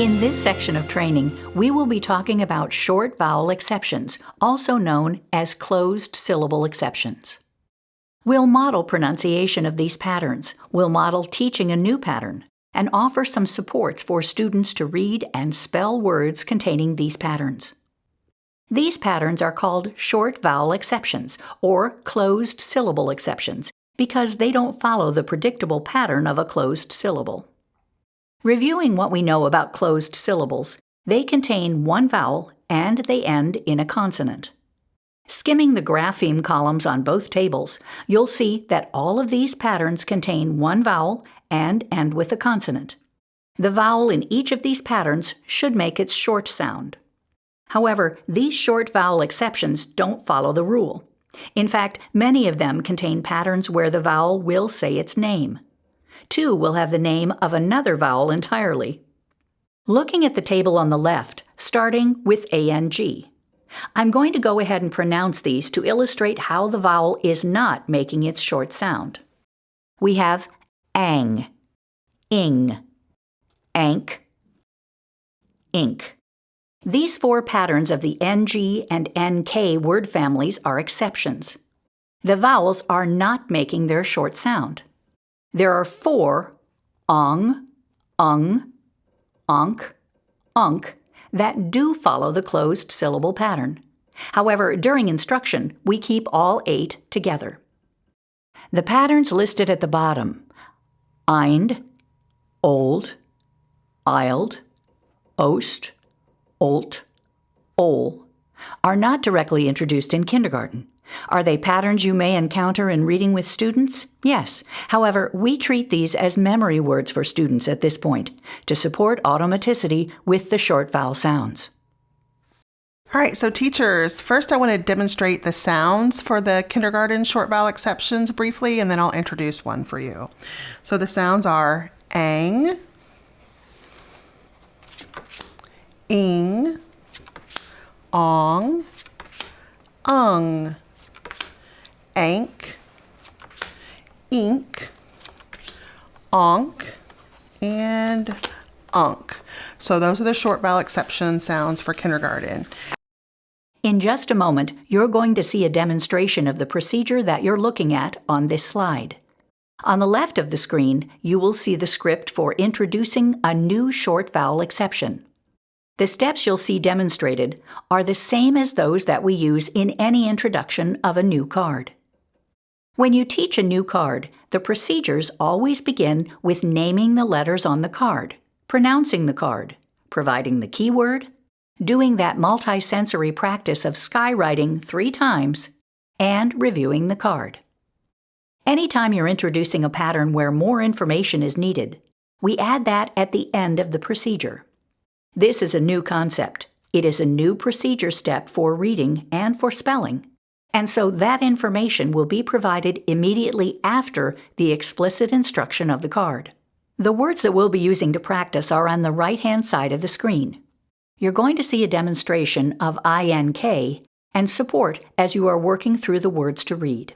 In this section of training, we will be talking about short vowel exceptions, also known as closed syllable exceptions. We'll model pronunciation of these patterns, we'll model teaching a new pattern, and offer some supports for students to read and spell words containing these patterns. These patterns are called short vowel exceptions, or closed syllable exceptions, because they don't follow the predictable pattern of a closed syllable. Reviewing what we know about closed syllables, they contain one vowel and they end in a consonant. Skimming the grapheme columns on both tables, you'll see that all of these patterns contain one vowel and end with a consonant. The vowel in each of these patterns should make its short sound. However, these short vowel exceptions don't follow the rule. In fact, many of them contain patterns where the vowel will say its name. 2 will have the name of another vowel entirely. Looking at the table on the left, starting with ANG, I'm going to go ahead and pronounce these to illustrate how the vowel is not making its short sound. We have ang, ing, ank, ink. These 4 patterns of the NG and NK word families are exceptions. The vowels are not making their short sound. There are 4 ong, ung, onk, unk that do follow the closed syllable pattern. However, during instruction, we keep all 8 together. The patterns listed at the bottom, eind, old, ild, ost, olt, ol, are not directly introduced in kindergarten. Are they patterns you may encounter in reading with students? Yes. However, we treat these as memory words for students at this point to support automaticity with the short vowel sounds. All right, so teachers, first I want to demonstrate the sounds for the kindergarten short vowel exceptions briefly, and then I'll introduce one for you. So the sounds are ang, ing, ong, ung, ank, ink, onk, and unk. So those are the short vowel exception sounds for kindergarten. In just a moment, you're going to see a demonstration of the procedure that you're looking at on this slide. On the left of the screen, you will see the script for introducing a new short vowel exception. The steps you'll see demonstrated are the same as those that we use in any introduction of a new card. When you teach a new card, the procedures always begin with naming the letters on the card, pronouncing the card, providing the keyword, doing that multi-sensory practice of skywriting 3 times, and reviewing the card. Anytime you're introducing a pattern where more information is needed, we add that at the end of the procedure. This is a new concept. It is a new procedure step for reading and for spelling, and so that information will be provided immediately after the explicit instruction of the card. The words that we'll be using to practice are on the right-hand side of the screen. You're going to see a demonstration of INK and support as you are working through the words to read.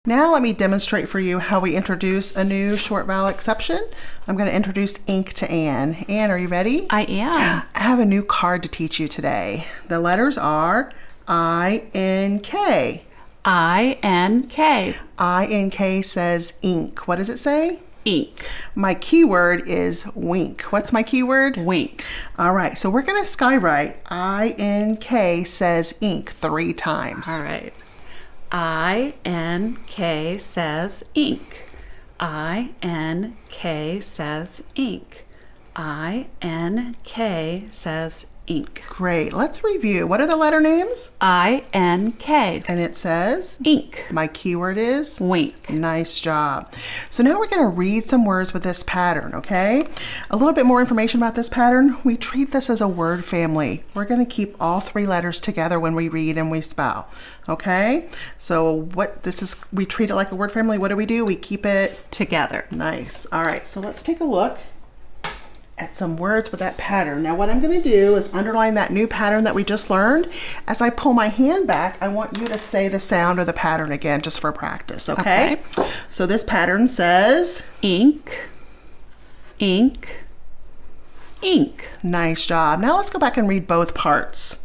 Now let me demonstrate for you how we introduce a new short vowel exception. I'm going to introduce ink to Anne. Anne, are you ready? I am. I have a new card to teach you today. The letters are I-N-K. I-N-K. I-N-K says ink. What does it say? Ink. My keyword is wink. What's my keyword? Wink. All right, so we're going to skywrite I-N-K says ink 3 times. All right. I-N-K says ink. I-N-K says ink. I-N-K says ink. Great. Let's review. What are the letter names? I-N-K. And it says? Ink. My keyword is? Wink. Nice job. So now we're going to read some words with this pattern, okay? A little bit more information about this pattern. We treat this as a word family. We're going to keep all 3 letters together when we read and we spell, okay? So we treat it like a word family. What do? We keep it together. Nice. All right, so let's take a look at some words with that pattern. Now what I'm going to do is underline that new pattern that we just learned. As I pull my hand back, I want you to say the sound of the pattern again just for practice, okay? So this pattern says ink, ink, ink. Nice job. Now let's go back and read both parts.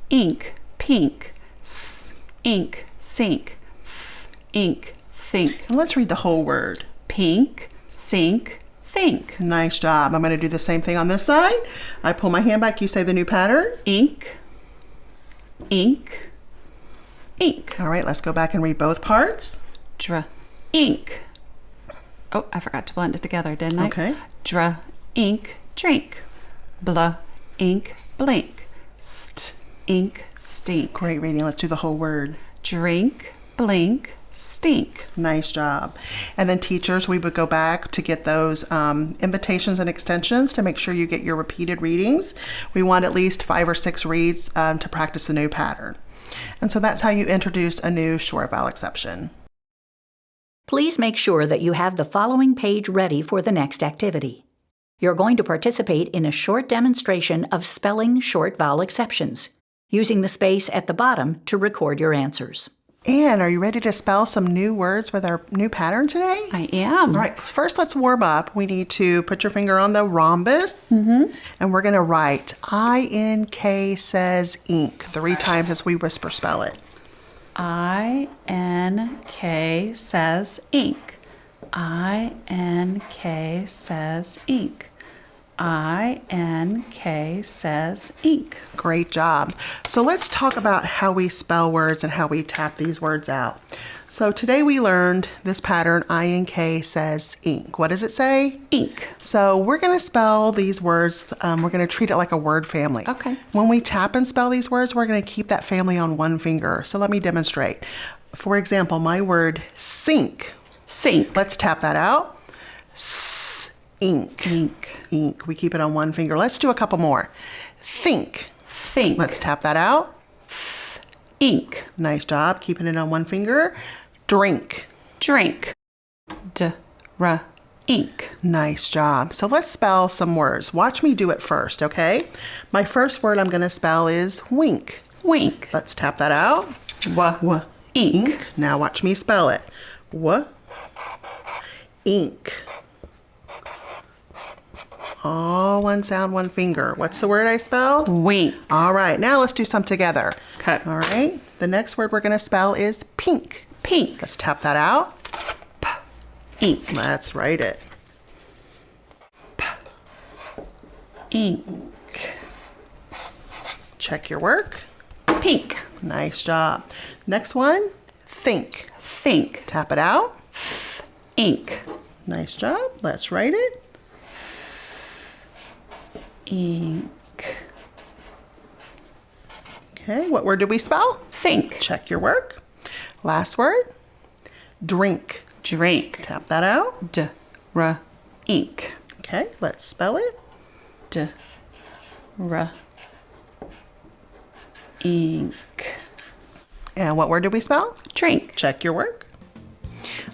Ink, pink. S, ink, sink. Th, ink, think. And let's read the whole word. Pink, sink, think. Nice job. I'm going to do the same thing on this side. I pull my hand back. You say the new pattern. Ink, ink, ink. All right, let's go back and read both parts. Dra, ink. Oh, I forgot to blend it together, didn't I? Okay. Dra, ink, drink. Blah, ink, blink. St, ink, stink. Great reading. Let's do the whole word. Drink, blink, stink. Nice job. And then teachers, we would go back to get those invitations and extensions to make sure you get your repeated readings. We want at least 5 or 6 reads to practice the new pattern. And so that's how you introduce a new short vowel exception. Please make sure that you have the following page ready for the next activity. You're going to participate in a short demonstration of spelling short vowel exceptions, using the space at the bottom to record your answers. Anne, are you ready to spell some new words with our new pattern today? I am. All right, first let's warm up. We need to put your finger on the rhombus, and we're going to write I-N-K says ink 3 times as we whisper spell it. I-N-K says ink. I-N-K says ink. I-N-K says ink. Great job. So let's talk about how we spell words and how we tap these words out. So today we learned this pattern, I-N-K says ink. What does it say? Ink. So we're going to spell these words, we're going to treat it like a word family. Okay. When we tap and spell these words, we're going to keep that family on one finger. So let me demonstrate. For example, my word sink. Sink. Let's tap that out. Ink. Ink. Ink. We keep it on one finger. Let's do a couple more. Think. Think. Let's tap that out. Ink. Nice job. Keeping it on one finger. Drink. Drink. Ink. Nice job. So let's spell some words. Watch me do it first, okay? My first word I'm going to spell is wink. Wink. Let's tap that out. Ink. Ink. Now watch me spell it. Ink. All one sound, one finger. What's the word I spelled? Wink. All right, now let's do some together. Okay. All right, the next word we're going to spell is pink. Pink. Let's tap that out. Ink. Let's write it. Ink. Check your work. Pink. Nice job. Next one, think. Think. Tap it out. Ink. Nice job. Let's write it. Ink. Okay, what word did we spell? Think. Check your work. Last word, drink. Drink. Tap that out. Ink. Okay, let's spell it. Ink. And what word did we spell? Drink. Check your work.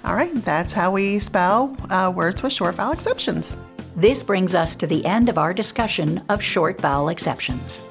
All right, that's how we spell words with short vowel exceptions. This brings us to the end of our discussion of short vowel exceptions.